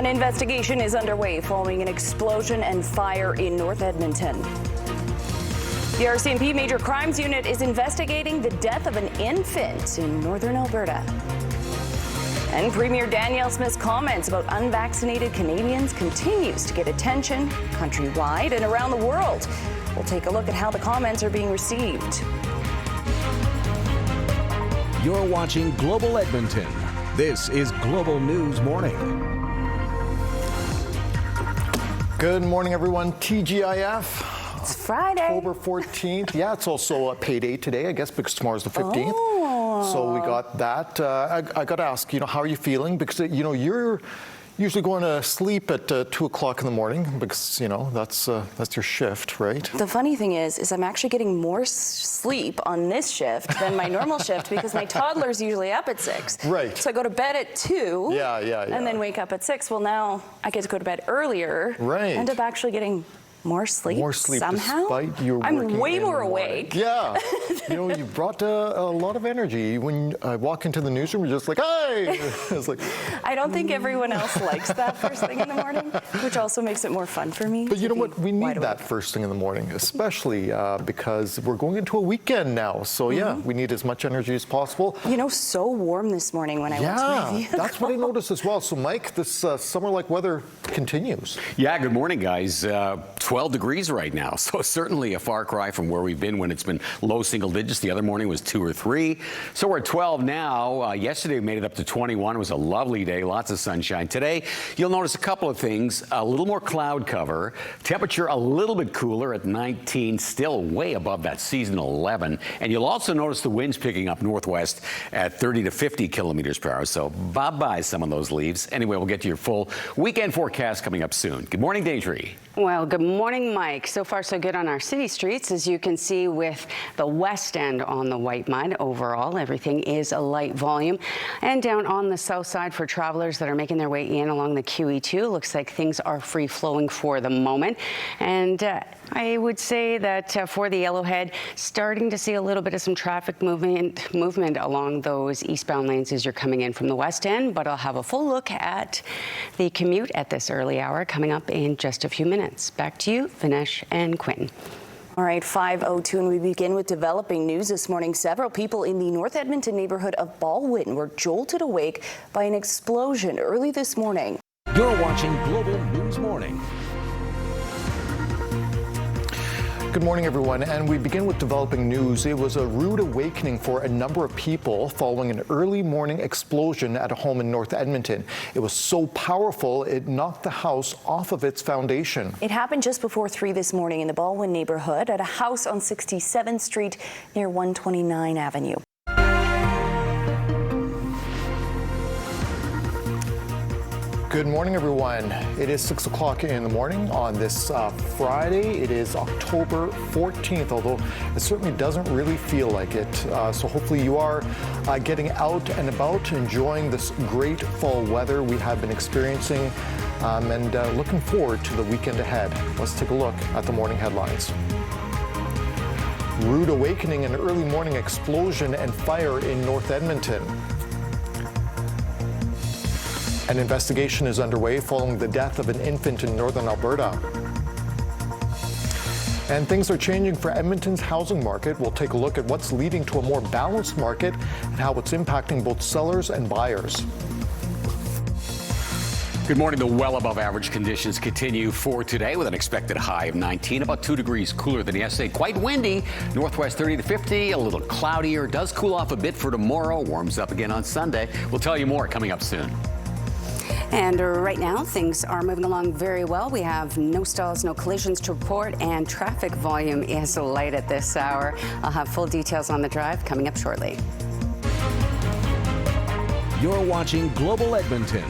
An investigation is underway following an explosion and fire in North Edmonton. The RCMP Major Crimes Unit is investigating the death of an infant in northern Alberta. And Premier Danielle Smith's comments about unvaccinated Canadians continues to get attention countrywide and around the world. We'll take a look at how the comments are being received. You're watching Global Edmonton. This is Global News Morning. Good morning, everyone. TGIF. It's Friday. October 14th. Yeah, it's also a payday today, I guess, because tomorrow's the 15th. Oh. So we got that. I got to ask, how are you feeling? Because, you're usually going to sleep at 2 o'clock in the morning because, that's your shift, right? The funny thing is I'm actually getting more sleep on this shift than my normal shift because my toddler's usually up at 6. Right. So I go to bed at 2. Yeah. And then wake up at 6. Well, now I get to go to bed earlier. Right. End up actually getting more sleep somehow. Despite your I'm way working more in the morning. awake. Yeah. You brought a lot of energy. When I walk into the newsroom, you're just like, hey! It's like, I don't think everyone else likes that first thing in the morning, which also makes it more fun for me. But you know what? We need that awake. first thing in the morning, especially because we're going into a weekend now. So, yeah, we need as much energy as possible. So warm this morning when I went to my vehicle. That's what I noticed as well. So, Mike, this summer-like weather continues. Yeah, good morning, guys. 12 degrees right now, so certainly a far cry from where we've been when it's been low single digits. The other morning was 2 or 3. So we're at 12 now. Yesterday we made it up to 21. It was a lovely day, lots of sunshine. Today, you'll notice a couple of things. A little more cloud cover. Temperature a little bit cooler at 19, still way above that seasonal 11. And you'll also notice the winds picking up northwest at 30 to 50 kilometers per hour. So bye-bye some of those leaves. Anyway, we'll get to your full weekend forecast coming up soon. Good morning, Daedry. Well, good morning, Mike. So far, so good on our city streets. As you can see with the west end on the white mud, overall, everything is a light volume. And down on the south side for travelers that are making their way in along the QE2, looks like things are free flowing for the moment. And I would say that for the Yellowhead, starting to see a little bit of some traffic movement along those eastbound lanes as you're coming in from the west end. But I'll have a full look at the commute at this early hour coming up in just a few minutes. Back to you, Vinesh and Quentin. All right, 5:02, and we begin with developing news this morning. Several people in the North Edmonton neighborhood of Baldwin were jolted awake by an explosion early this morning. You're watching Global News Morning. Good morning, everyone, and we begin with developing news. It was a rude awakening for a number of people following an early morning explosion at a home in North Edmonton. It was so powerful, it knocked the house off of its foundation. It happened just before 3 this morning in the Baldwin neighborhood at a house on 67th Street near 129 Avenue. Good morning, everyone. It is 6 o'clock in the morning on this Friday. It is October 14th, although it certainly doesn't really feel like it. So hopefully you are getting out and about, enjoying this great fall weather we have been experiencing, and looking forward to the weekend ahead. Let's take a look at the morning headlines. Rude awakening, an early morning explosion and fire in North Edmonton. An investigation is underway following the death of an infant in northern Alberta. And things are changing for Edmonton's housing market. We'll take a look at what's leading to a more balanced market and how it's impacting both sellers and buyers. Good morning. The well above average conditions continue for today with an expected high of 19, about 2 degrees cooler than yesterday. Quite windy, northwest 30 to 50, a little cloudier. Does cool off a bit for tomorrow, warms up again on Sunday. We'll tell you more coming up soon. And right now, things are moving along very well. We have no stalls, no collisions to report, and traffic volume is light at this hour. I'll have full details on the drive coming up shortly. You're watching Global Edmonton.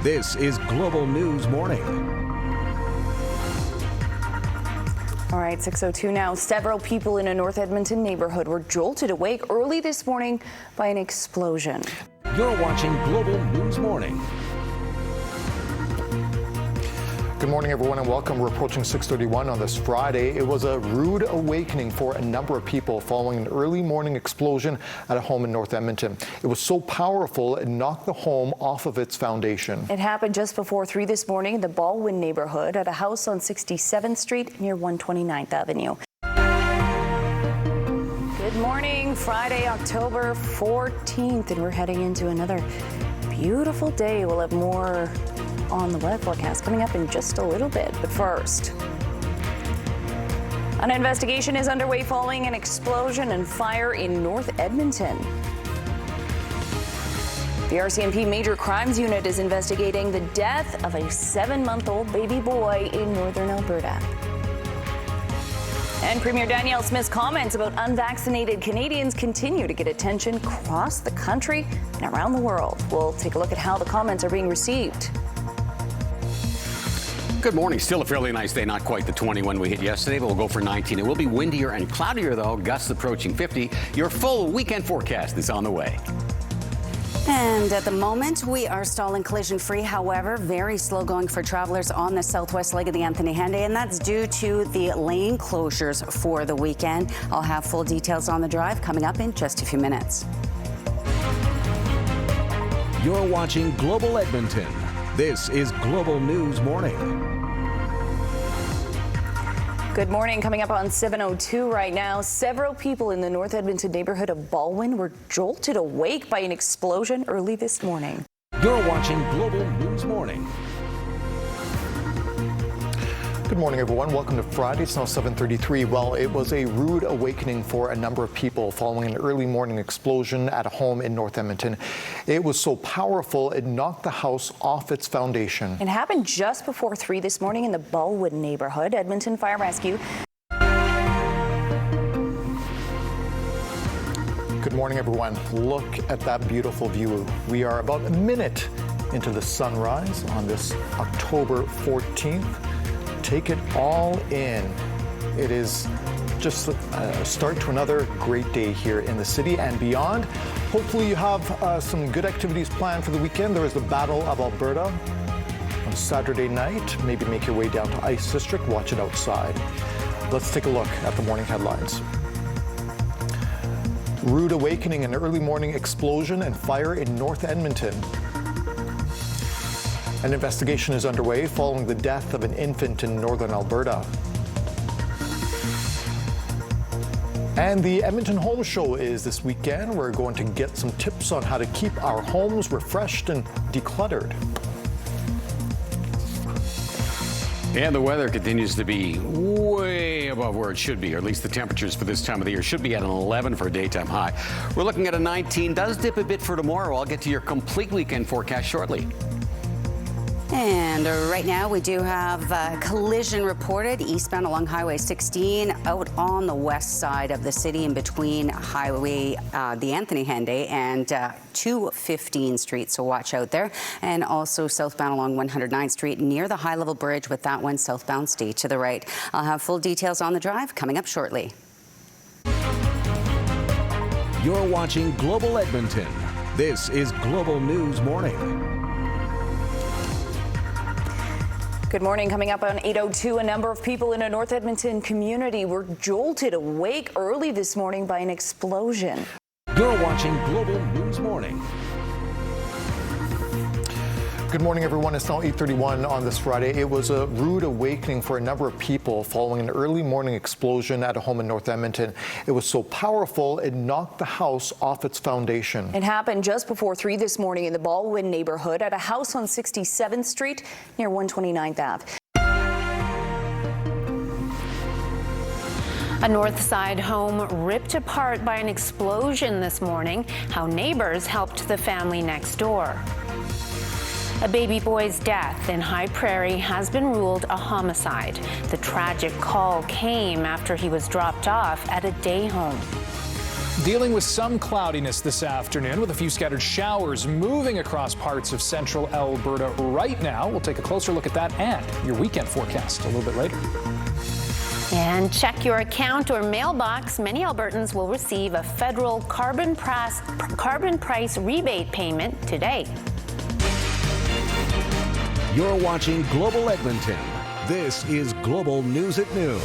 This is Global News Morning. All right, 6:02 now. Several people in a North Edmonton neighborhood were jolted awake early this morning by an explosion. You're watching Global News Morning. Good morning, everyone, and welcome. We're approaching 6:31 on this Friday. It was a rude awakening for a number of people following an early morning explosion at a home in North Edmonton. It was so powerful, it knocked the home off of its foundation. It happened just before 3 this morning in the Baldwin neighborhood at a house on 67th Street near 129th Avenue. Good morning, Friday, October 14th, and we're heading into another beautiful day. We'll have more on the weather forecast coming up in just a little bit. But first, an investigation is underway following an explosion and fire in North Edmonton. The RCMP Major Crimes Unit is investigating the death of a 7-month-old baby boy in northern Alberta. And Premier Danielle Smith's comments about unvaccinated Canadians continue to get attention across the country and around the world. We'll take a look at how the comments are being received. Good morning. Still a fairly nice day. Not quite the 21 we hit yesterday, but we'll go for 19. It will be windier and cloudier, though. Gusts approaching 50. Your full weekend forecast is on the way. And at the moment, we are stalling collision-free. However, very slow going for travelers on the southwest leg of the Anthony Henday, and that's due to the lane closures for the weekend. I'll have full details on the drive coming up in just a few minutes. You're watching Global Edmonton. This is Global News Morning. Good morning. Coming up on 7:02 right now, several people in the North Edmonton neighborhood of Baldwin were jolted awake by an explosion early this morning. You're watching Global News Morning. Good morning, everyone. Welcome to Friday. It's now 7:33. Well, it was a rude awakening for a number of people following an early morning explosion at a home in North Edmonton. It was so powerful, it knocked the house off its foundation. It happened just before 3 this morning in the Baldwin neighborhood. Edmonton Fire Rescue. Good morning, everyone. Look at that beautiful view. We are about a minute into the sunrise on this October 14th. Take it all in. It is just a start to another great day here in the city and beyond. Hopefully you have some good activities planned for the weekend. There is the Battle of Alberta on Saturday night. Maybe make your way down to Ice District. Watch it outside. Let's take a look at the morning headlines. Rude awakening, an early morning explosion and fire in North Edmonton. An investigation is underway following the death of an infant in northern Alberta. And the Edmonton Home Show is this weekend. We're going to get some tips on how to keep our homes refreshed and decluttered. And the weather continues to be way above where it should be, or at least the temperatures for this time of the year should be at an 11 for a daytime high. We're looking at a 19. Does dip a bit for tomorrow. I'll get to your complete weekend forecast shortly. And right now we do have a collision reported eastbound along Highway 16 out on the west side of the city in between Highway the Anthony Henday and 215 Street, so watch out there. And also southbound along 109th Street near the high level bridge. With that one southbound, stay to the right. I'll have full details on the drive coming up shortly. You're watching Global Edmonton. This is Global News Morning. Good morning. Coming up on 8:02, a number of people in a North Edmonton community were jolted awake early this morning by an explosion. You're watching Global News Morning. Good morning, everyone. It's now 8:31 on this Friday. It was a rude awakening for a number of people following an early morning explosion at a home in North Edmonton. It was so powerful, it knocked the house off its foundation. It happened just before 3 this morning in the Baldwin neighborhood at a house on 67th Street near 129th Ave. A north side home ripped apart by an explosion this morning. How neighbors helped the family next door. A baby boy's death in High Prairie has been ruled a homicide. The tragic call came after he was dropped off at a day home. Dealing with some cloudiness this afternoon with a few scattered showers moving across parts of central Alberta right now. We'll take a closer look at that and your weekend forecast a little bit later. And check your account or mailbox. Many Albertans will receive a federal carbon price rebate payment today. You're watching Global Edmonton. This is Global News at Noon.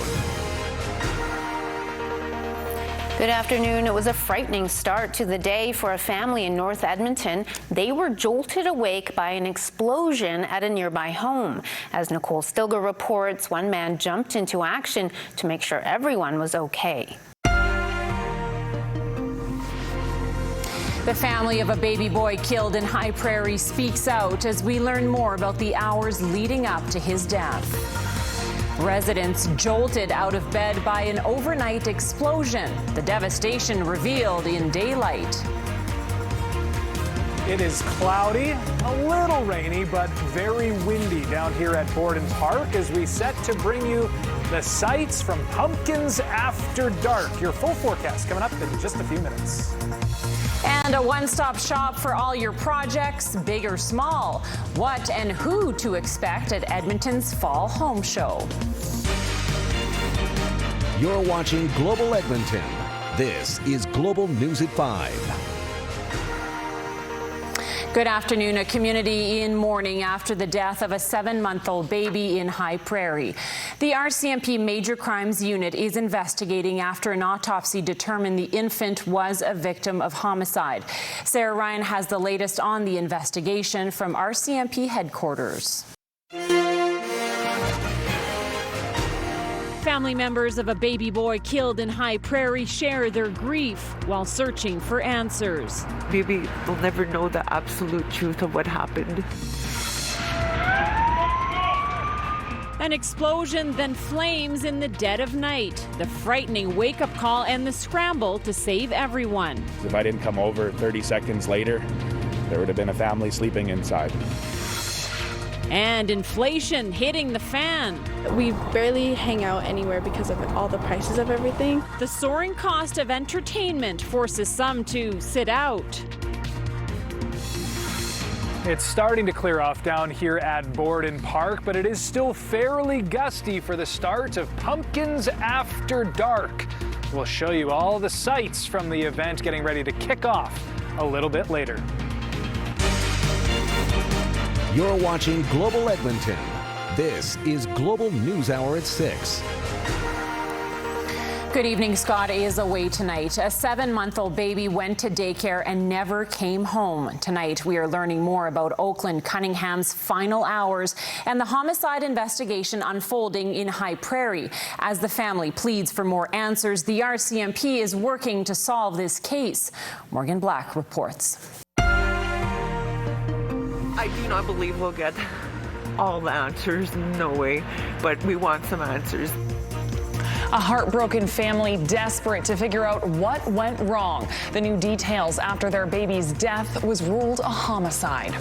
Good afternoon. It was a frightening start to the day for a family in North Edmonton. They were jolted awake by an explosion at a nearby home. As Nicole Stilger reports, one man jumped into action to make sure everyone was okay. The family of a baby boy killed in High Prairie speaks out as we learn more about the hours leading up to his death. Residents jolted out of bed by an overnight explosion. The devastation revealed in daylight. It is cloudy, a little rainy, but very windy down here at Borden Park as we set to bring you the sights from Pumpkins After Dark. Your full forecast coming up in just a few minutes. And a one-stop shop for all your projects, big or small. What and who to expect at Edmonton's Fall Home Show. You're watching Global Edmonton. This is Global News at 5. Good afternoon. A community in mourning after the death of a 7-month-old baby in High Prairie. The RCMP Major Crimes Unit is investigating after an autopsy determined the infant was a victim of homicide. Sarah Ryan has the latest on the investigation from RCMP headquarters. Family members of a baby boy killed in High Prairie share their grief while searching for answers. Maybe they'll never know the absolute truth of what happened. An explosion, then flames in the dead of night. The frightening wake-up call and the scramble to save everyone. If I didn't come over 30 seconds later, there would have been a family sleeping inside. And inflation hitting the fan. We barely hang out anywhere because of all the prices of everything. The soaring cost of entertainment forces some to sit out. It's starting to clear off down here at Borden Park, but it is still fairly gusty for the start of Pumpkins After Dark. We'll show you all the sights from the event getting ready to kick off a little bit later. You're watching Global Edmonton. This is Global News Hour at 6. Good evening. Scott is away tonight. A 7-month-old baby went to daycare and never came home. Tonight, we are learning more about Oakland Cunningham's final hours and the homicide investigation unfolding in High Prairie. As the family pleads for more answers, the RCMP is working to solve this case. Morgan Black reports. I do not believe we'll get all the answers, no way, but we want some answers. A heartbroken family desperate to figure out what went wrong. The new details after their baby's death was ruled a homicide.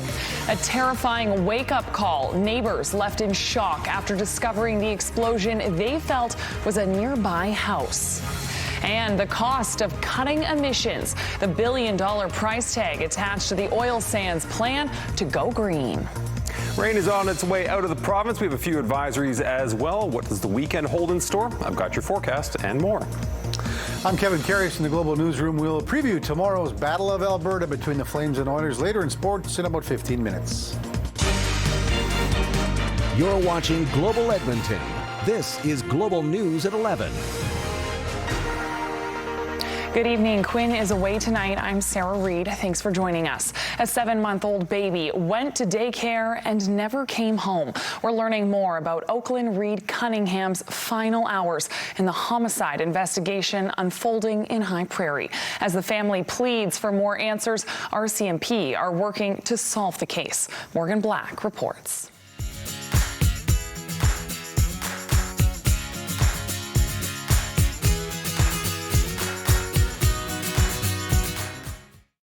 A terrifying wake-up call. Neighbors left in shock after discovering the explosion they felt was a nearby house. And the cost of cutting emissions. The billion-dollar price tag attached to the oil sands plan to go green. Rain is on its way out of the province. We have a few advisories as well. What does the weekend hold in store? I've got your forecast and more. I'm Kevin Carius in the Global Newsroom. We'll preview tomorrow's Battle of Alberta between the Flames and Oilers later in sports in about 15 minutes. You're watching Global Edmonton. This is Global News at 11. Good evening. Quinn is away tonight. I'm Sarah Reed. Thanks for joining us. A 7-month-old baby went to daycare and never came home. We're learning more about Oakland Reed Cunningham's final hours in the homicide investigation unfolding in High Prairie. As the family pleads for more answers, RCMP are working to solve the case. Morgan Black reports.